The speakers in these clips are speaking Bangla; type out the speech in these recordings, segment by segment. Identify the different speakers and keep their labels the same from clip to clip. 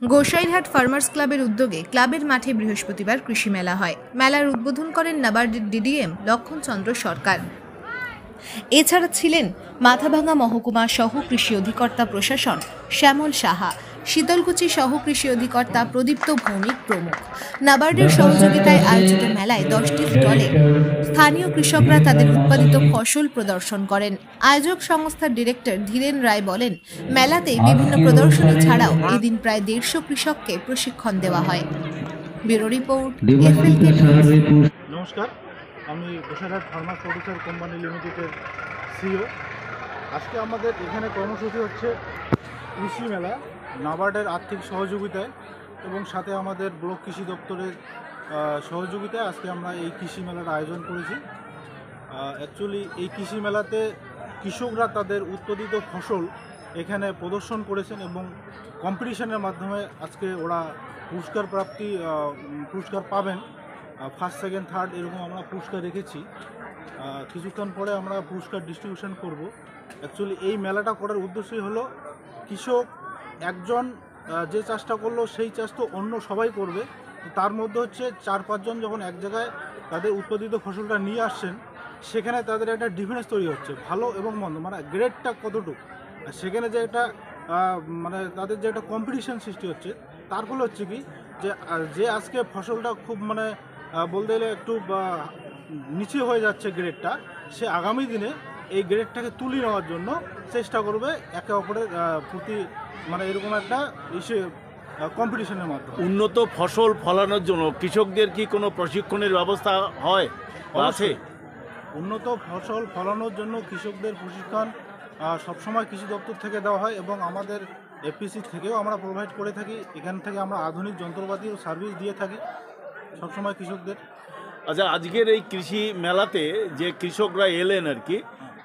Speaker 1: গোসাইরহাট ফার্মার্স ক্লাবের উদ্যোগে ক্লাবের মাঠে বৃহস্পতিবার কৃষি মেলা হয়। মেলার উদ্বোধন করেন নাবার্ডের ডিডিএম লক্ষণ চন্দ্র সরকার। এছাড়া ছিলেন মাথাভাঙা মহকুমা সহ কৃষি অধিকর্তা প্রশাসন শ্যামল সাহা, শীতলকুচি সহ কৃষি অধিকর্তা প্রদীপ্ত ভৌমিক প্রমুখ। নাবার্ডের সহযোগিতায় আয়োজিত মেলায় 10টি স্টলে স্থানীয় কৃষকরা তাদের উৎপাদিত ফসল প্রদর্শন করেন। আয়োজক সংস্থার ডিরেক্টর ধীরেন রায় বলেন, মেলাতে বিভিন্ন প্রদর্শনী ছাড়াও এদিন প্রায় 150 কৃষককে প্রশিক্ষণ দেওয়া হয়। Bureau report, FLK news.
Speaker 2: নমস্কার, আমি গোসাইরহাট ফার্মার প্রডিউসার কোম্পানি লিমিটেডের সিইও। আজকে আমাদের এখানে কর্মসূচি হচ্ছে কৃষি মেলা, নাবার্ডের আর্থিক সহযোগিতায় এবং সাথে আমাদের ব্লক কৃষি দপ্তরের সহযোগিতায় আজকে আমরা এই কৃষি মেলার আয়োজন করেছি। অ্যাকচুয়ালি এই কৃষি মেলাতে কৃষকরা তাদের উৎপাদিত ফসল এখানে প্রদর্শন করেছেন এবং কম্পিটিশনের মাধ্যমে আজকে ওরা পুরস্কার পাবেন। ফার্স্ট, সেকেন্ড, থার্ড এরকম আমরা পুরস্কার রেখেছি। কিছুক্ষণ পরে আমরা পুরস্কার ডিস্ট্রিবিউশন করব। অ্যাকচুয়ালি এই মেলাটা করার উদ্দেশ্যই হলো কৃষক একজন যে চাষটা করলো সেই চাষ তো অন্য সবাই করবে, তার মধ্যে হচ্ছে 4-5 জন যখন এক জায়গায় তাদের উৎপাদিত ফসলটা নিয়ে আসছেন, সেখানে তাদের একটা ডিফারেন্স তৈরি হচ্ছে ভালো এবং মন্দ, মানে গ্রেডটা কতটুকু, সেখানে যে একটা মানে তাদের যে একটা কম্পিটিশন সৃষ্টি হচ্ছে, তার ফলে হচ্ছে কি যে আজকে ফসলটা খুব মানে বলতে গেলে একটু নিচে হয়ে যাচ্ছে গ্রেডটা, সে আগামী দিনে এই গ্রেডটাকে তুলে নেওয়ার জন্য চেষ্টা করবে একে অপরের প্রতি, মানে এরকম একটা কম্পিটিশনের মাধ্যমে।
Speaker 3: উন্নত ফসল ফলানোর জন্য কৃষকদের কি কোনো প্রশিক্ষণের ব্যবস্থা হয় আছে?
Speaker 2: উন্নত ফসল ফলানোর জন্য কৃষকদের প্রশিক্ষণ সবসময় কৃষি দপ্তর থেকে দেওয়া হয় এবং আমাদের এফপিসি থেকেও আমরা প্রোভাইড করে থাকি। এখান থেকে আমরা আধুনিক যন্ত্রপাতি ও সার্ভিস দিয়ে থাকি সবসময় কৃষকদের।
Speaker 3: আচ্ছা, আজকের এই কৃষি মেলাতে যে কৃষকরা এলেন আর কি,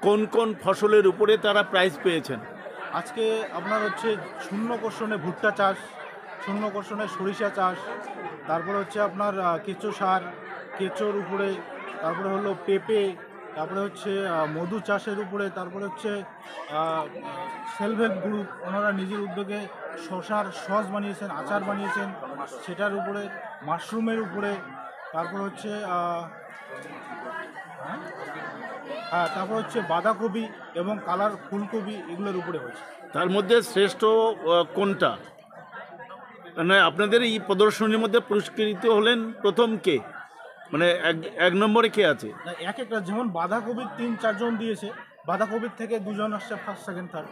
Speaker 3: কোন কোন ফসলের উপরে তারা প্রাইজ পেয়েছেন?
Speaker 2: আজকে আপনার হচ্ছে শূন্য কোষণে ভুট্টা চাষ, শূন্য কোষণে সরিষা চাষ, তারপরে হচ্ছে আপনার কেঁচো সার, কেঁচোর উপরে, তারপরে হলো পেঁপে, তারপরে হচ্ছে মধু চাষের উপরে, তারপরে হচ্ছে সেলফ হেল্প গ্রুপ, ওনারা নিজের উদ্যোগে শশার সস বানিয়েছেন, আচার বানিয়েছেন, সেটার উপরে মাশরুমের উপরে, তারপর হচ্ছে তারপর হচ্ছে বাঁধাকপি এবং কালার ফুলকপি, এগুলোর উপরে হয়েছে।
Speaker 3: তার মধ্যে শ্রেষ্ঠ কোনটা, মানে আপনাদের এই প্রদর্শনীর মধ্যে পুরস্কৃত হলেন প্রথম কে, মানে এক নম্বরে কে আছে?
Speaker 2: এক একটা, যেমন বাঁধাকপির 3-4 জন দিয়েছে, বাঁধাকপির থেকে 2 জন আসছে ফার্স্ট, সেকেন্ড, থার্ড।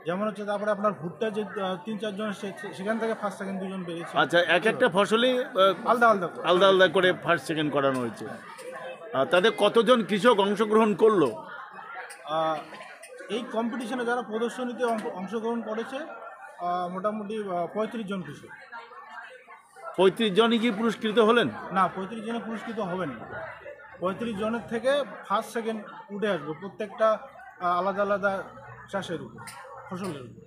Speaker 2: যেমন হচ্ছে তারপরে আপনার ভুট্টা যে 3-4 জন এসছে, সেখান থেকে ফার্স্ট, সেকেন্ড 2 জন বেরিয়েছে।
Speaker 3: আচ্ছা, এক একটা ফসলে
Speaker 2: আলাদা
Speaker 3: আলাদা করে ফার্স্ট সেকেন্ড করানো হয়েছে। তাদের কতজন কৃষক অংশগ্রহণ করলো?
Speaker 2: এই কম্পিটিশনে যারা প্রদর্শনীতে অংশগ্রহণ করেছে মোটামুটি 35 জন কৃষক।
Speaker 3: 35 জনই কি পুরস্কৃত হলেন?
Speaker 2: না, 35 জনে পুরস্কৃত হবেন না। 35 জনের থেকে ফার্স্ট, সেকেন্ড উঠে আসবে, প্রত্যেকটা আলাদা আলাদা চাষের উপর, ফসলের উপর।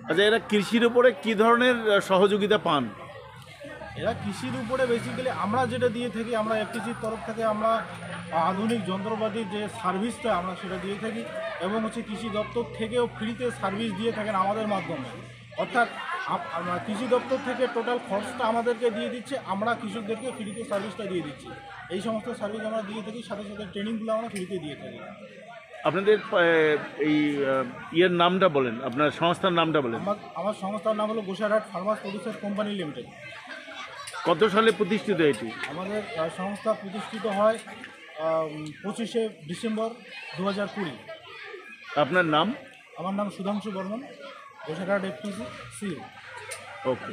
Speaker 3: আচ্ছা, এরা কৃষির উপরে কী ধরনের সহযোগিতা পান?
Speaker 2: এরা কৃষির উপরে বেসিক্যালি আমরা যেটা দিয়ে থাকি, আমরা এফটিসির তরফ থেকে আমরা আধুনিক যন্ত্রপাতির যে সার্ভিসটা আমরা সেটা দিয়ে থাকি এবং হচ্ছে কৃষি দপ্তর থেকেও ফ্রিতে সার্ভিস দিয়ে থাকেন আমাদের মাধ্যমে। অর্থাৎ কৃষি দপ্তর থেকে টোটাল খরচটা আমাদেরকে দিয়ে দিচ্ছে, আমরা কৃষকদেরকে ফ্রিতে সার্ভিসটা দিয়ে দিচ্ছি। এই সমস্ত সার্ভিস আমরা দিয়ে থাকি, সাথে সাথে ট্রেনিংগুলো আমরা ফ্রিতে দিয়ে থাকি।
Speaker 3: আপনাদের এই ইয়ের নামটা বলেন, আপনার সংস্থার নামটা বলেন।
Speaker 2: আমার সংস্থার নাম হলো Gosairhat farmer producer company limited.
Speaker 3: কত সালে প্রতিষ্ঠিত এটি?
Speaker 2: আমাদের সংস্থা প্রতিষ্ঠিত হয় 25শে ডিসেম্বর 2020।
Speaker 3: আপনার নাম?
Speaker 2: আমার নাম সুধাংশু বর্মন, গোসাইরহাট এফটিসি সিইও।
Speaker 3: ওকে।